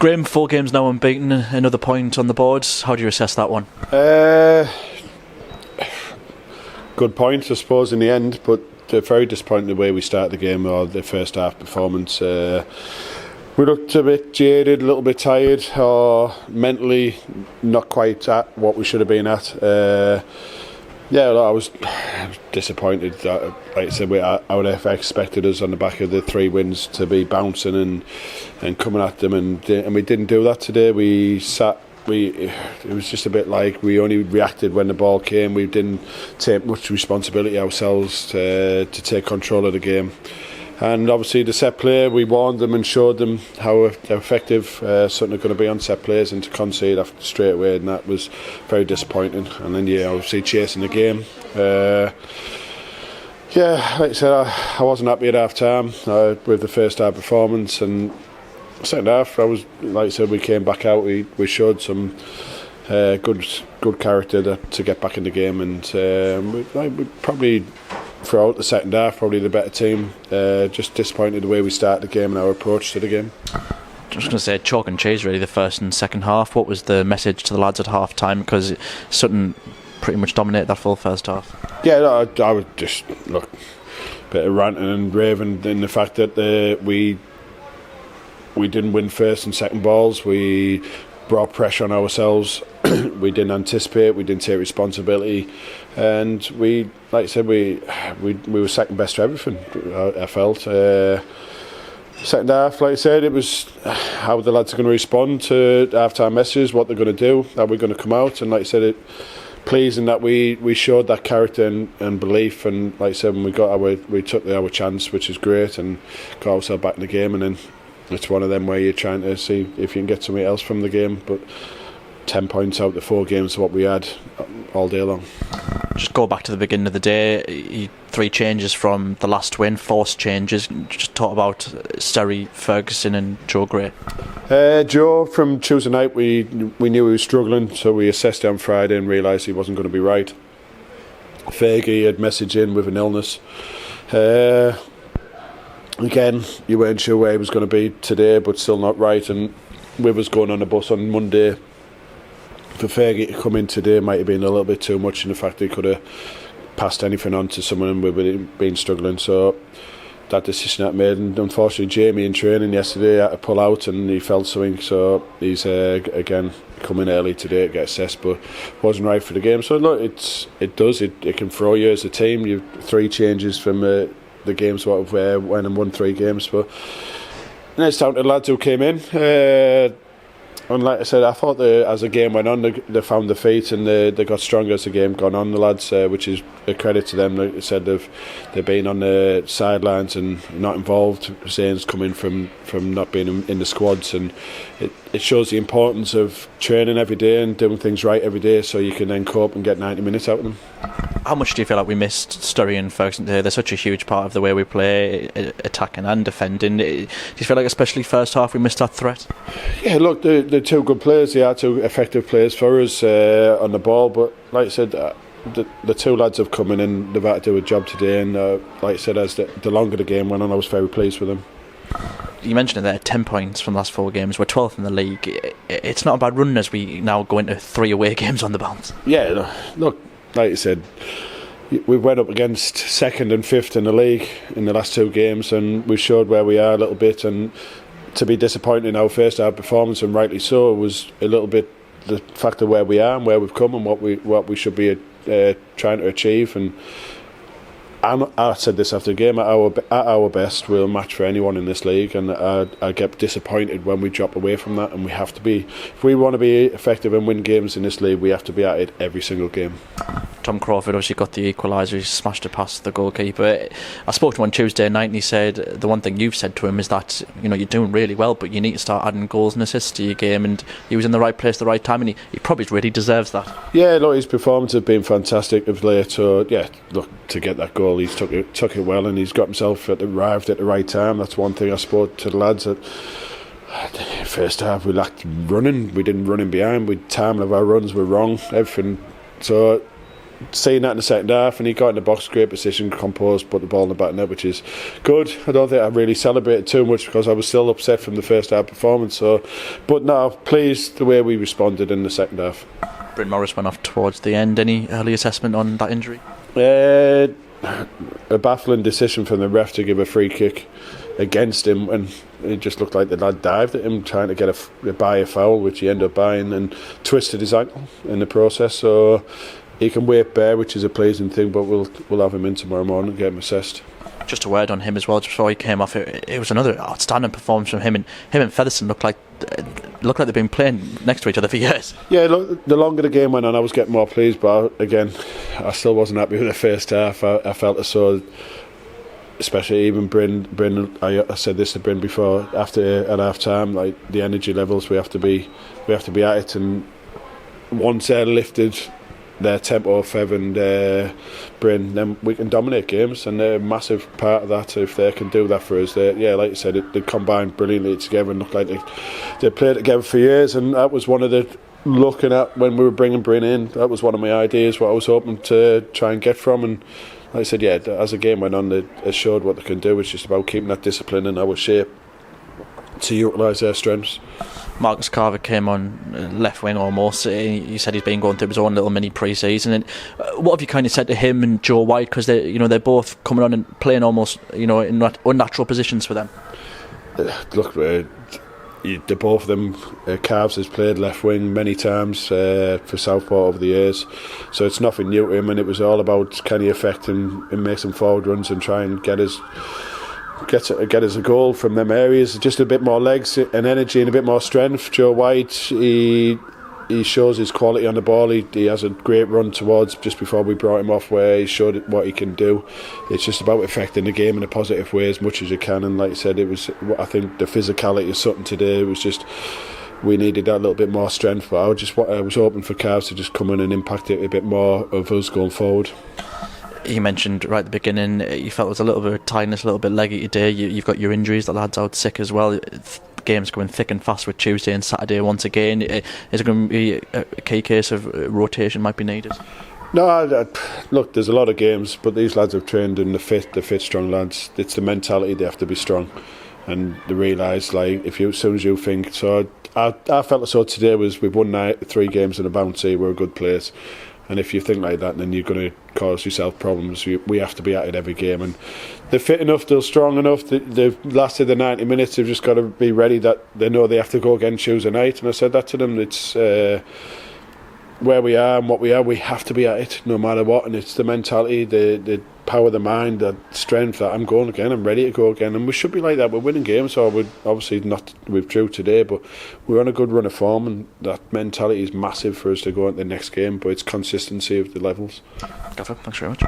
Graeme, 4 games now unbeaten, another point on the board. How do you assess that one? Good point, I suppose, in the end, but very disappointing the way we started the game, or the first half performance. We looked a bit jaded, a little bit tired, or mentally not quite at what we should have been at. I was disappointed. Like I said, I would have expected us on the back of the 3 wins to be bouncing and coming at them, and we didn't do that today. It was just a bit like we only reacted when the ball came. We didn't take much responsibility ourselves to take control of the game. And obviously the set play, we warned them and showed them how effective Sutton are going to be on set plays, and to concede after straight away, and that was very disappointing. And then obviously chasing the game. Like I said, I wasn't happy at half time with the first half performance, and second half like I said, we came back out. We showed some good character to get back in the game, and we probably, throughout the second half, probably the better team. Just disappointed the way we started the game and our approach to the game. I was going to say chalk and cheese really, the first and second half. What was the message to the lads at half time? Because Sutton pretty much dominated that full first half. I would just look a bit of ranting and raving in the fact that we didn't win first and second balls. We brought pressure on ourselves. We didn't anticipate. We didn't take responsibility, and we were second best to everything. I felt second half, like I said, it was how the lads are going to respond to half-time messages, what they're going to do, how we're going to come out, and like I said, it pleasing that we showed that character and belief, and like I said, when we took our chance, which is great, and got ourselves back in the game, and then it's one of them where you're trying to see if you can get something else from the game, but 10 points out the 4 games what we had all day long. Just go back to the beginning of the day. 3 changes from the last win, forced changes. Just talk about Sterry, Ferguson and Joe Gray. Joe, from Tuesday night, we knew he was struggling, so we assessed it on Friday and realised he wasn't going to be right. Fergie had messaged in with an illness. Again, you weren't sure where he was going to be today, but still not right, and with us going on the bus on Monday, for Fergie to come in today might have been a little bit too much, in the fact that he could have passed anything on to someone with him being struggling. So that decision that made, and unfortunately Jamie in training yesterday had to pull out and he felt something, so he's again coming early today to get assessed, but wasn't right for the game. So look, it can throw you as a team. You've 3 changes from the games what we've won and won 3 games, but it's down to the lads who came in. And like I said, I thought as the game went on, they found their feet and they got stronger as the game gone on, the lads, which is a credit to them. Like I said, they've been on the sidelines and not involved. Zane's coming from not being in the squads, and it shows the importance of training every day and doing things right every day, so you can then cope and get 90 minutes out of them. How much do you feel like we missed Sturry and Ferguson today? They're such a huge part of the way we play, attacking and defending. Do you feel like, especially first half, we missed that threat? Yeah, look, they're 2 good players. They are 2 effective players for us on the ball, but like I said, the 2 lads have come in and they've had to do a job today, and like I said, as the longer the game went on, I was very pleased with them. You mentioned it there, 10 points from the last 4 games. We're 12th in the league. It's not a bad run as we now go into 3 away games on the bounce. Yeah, look, like I said, we went up against 2nd and 5th in the league in the last 2 games, and we showed where we are a little bit, and to be disappointed in our first half performance, and rightly so, was a little bit the fact of where we are and where we've come and what we should be trying to achieve. And I said this after the game, at our best we'll match for anyone in this league, and I get disappointed when we drop away from that, and we have to be, if we want to be effective and win games in this league, we have to be at it every single game. Tom Crawford obviously got the equaliser, he smashed it past the goalkeeper. I spoke to him on Tuesday night and he said the one thing you've said to him is that you're doing really well, but you need to start adding goals and assists to your game, and he was in the right place at the right time, and he probably really deserves that. Yeah, look, his performance has been fantastic of late, so yeah, look, to get that goal, he's took it well, and he's got himself arrived at the right time. That's one thing I spoke to the lads that first half we lacked running. We didn't run in behind. Timing of our runs were wrong. Everything. So seeing that in the second half, and he got in the box, great position, composed, put the ball in the back net, which is good. I don't think I really celebrated too much because I was still upset from the first half performance. But no, pleased the way we responded in the second half. Bryn Morris went off towards the end. Any early assessment on that injury? A baffling decision from the ref to give a free kick against him, and it just looked like the lad dived at him trying to get buy a foul, which he ended up buying, and twisted his ankle in the process. So he can wait bare, which is a pleasing thing, but we'll have him in tomorrow morning and get him assessed. Just a word on him as well, just before he came off. It was another outstanding performance from him, and Featherstone looked like they've been playing next to each other for years. Yeah, look, the longer the game went on, I was getting more pleased, but again, I still wasn't happy with the first half. I felt as though, especially even Bryn, I said this to Bryn before, after at half time, like the energy levels, we have to be at it, and once they're lifted, their tempo, Fev and Bryn, then we can dominate games, and they're a massive part of that. If they can do that for us, like you said, they combined brilliantly together and looked like they played together for years. And that was one of the, looking at when we were bringing Bryn in, that was one of my ideas, what I was hoping to try and get from. And like I said, yeah, as the game went on, they showed what they can do. It's just about keeping that discipline in our shape to utilise their strengths. Marcus Carver came on left wing almost. He said he's been going through his own little mini pre-season. And what have you kind of said to him and Joe White, because they're both coming on and playing almost in unnatural positions for them? Look, the both of them, Carves has played left wing many times for Southport over the years, so it's nothing new to him, and it was all about can he affect him and make some forward runs and try and get us a goal from them areas. Just a bit more legs and energy and a bit more strength. Joe White, he shows his quality on the ball. He has a great run towards just before we brought him off, where he showed what he can do. It's just about affecting the game in a positive way as much as you can. And like I said, it was, I think the physicality of Sutton today, it was just, we needed that little bit more strength. But I was hoping for Carves to just come in and impact it a bit more of us going forward. You mentioned right at the beginning you felt it was a little bit of tiredness, a little bit leggy today. You've got your injuries, the lad's out sick as well. The game's going thick and fast with Tuesday and Saturday once again. Is it going to be a key case of rotation might be needed? No, look, there's a lot of games, but these lads have trained in the fit strong lads. It's the mentality, they have to be strong, and they realise, like, as soon as you think. So I felt as though today we've won 3 games in a bouncy, we're a good place. And if you think like that, then you're going to cause yourself problems. We have to be at it every game, and they're fit enough, they're strong enough. They've lasted the 90 minutes. They've just got to be ready that they know they have to go again Tuesday night. And I said that to them. It's where we are and what we are. We have to be at it no matter what. And it's the mentality, the power of the mind, the strength that I'm going again. I'm ready to go again, and we should be like that. We're winning games, so we're obviously not withdrew today, but we're on a good run of form, and that mentality is massive for us to go into the next game. But it's consistency of the levels. Carver, thanks very much.